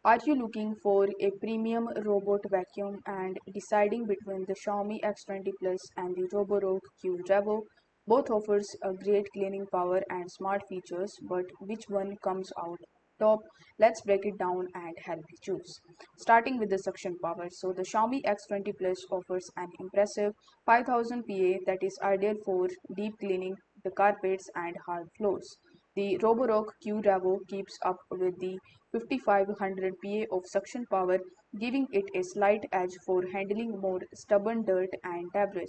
Are you looking for a premium robot vacuum and deciding between the Xiaomi X20 Plus and the Roborock Q Revo? Both offers a great cleaning power and smart features, but which one comes out top? Let's break it down and help you choose. Starting with the suction power. So the Xiaomi X20 Plus offers an impressive 5000 PA that is ideal for deep cleaning the carpets and hard floors. The Roborock Q Revo keeps up with the 5500 PA of suction power, giving it a slight edge for handling more stubborn dirt and debris.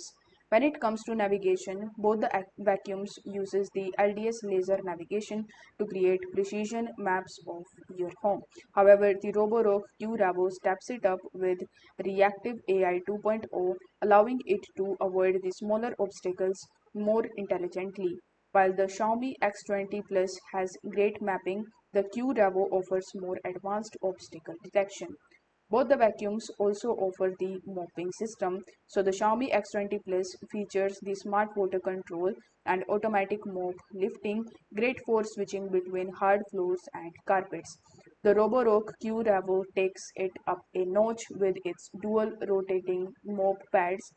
When it comes to navigation, both the vacuums uses the LDS laser navigation to create precision maps of your home. However, the Roborock Q Revo steps it up with reactive AI 2.0, allowing it to avoid the smaller obstacles more intelligently. While the Xiaomi X20 Plus has great mapping, the Q Revo offers more advanced obstacle detection. Both the vacuums also offer the mopping system, so the Xiaomi X20 Plus features the smart water control and automatic mop lifting, great for switching between hard floors and carpets. The Roborock Q Revo takes it up a notch with its dual rotating mop pads,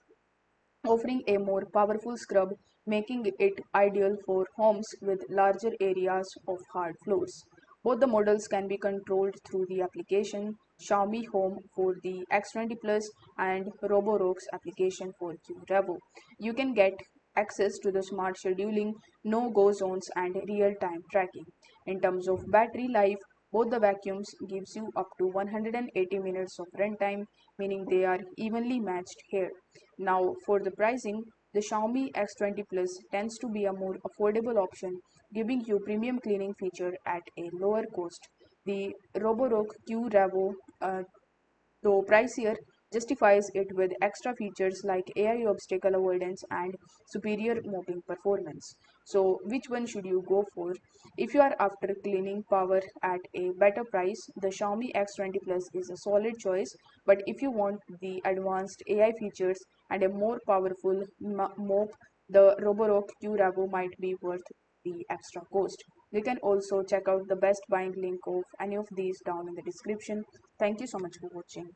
offering a more powerful scrub, making it ideal for homes with larger areas of hard floors. Both the models can be controlled through the application Xiaomi Home for the X20 Plus and Roborock's application for Q Revo. You can get access to the smart scheduling, no-go zones and real-time tracking. In terms of battery life, both the vacuums gives you up to 180 minutes of runtime, meaning they are evenly matched here. Now, for the pricing, the Xiaomi X20 Plus tends to be a more affordable option, giving you premium cleaning feature at a lower cost. The Roborock Q Revo, though pricier, justifies it with extra features like AI obstacle avoidance and superior mopping performance. So, which one should you go for? If you are after cleaning power at a better price, the Xiaomi X20 Plus is a solid choice. But if you want the advanced AI features and a more powerful mop, the Roborock Q Revo might be worth the extra cost. You can also check out the best buying link of any of these down in the description. Thank you so much for watching.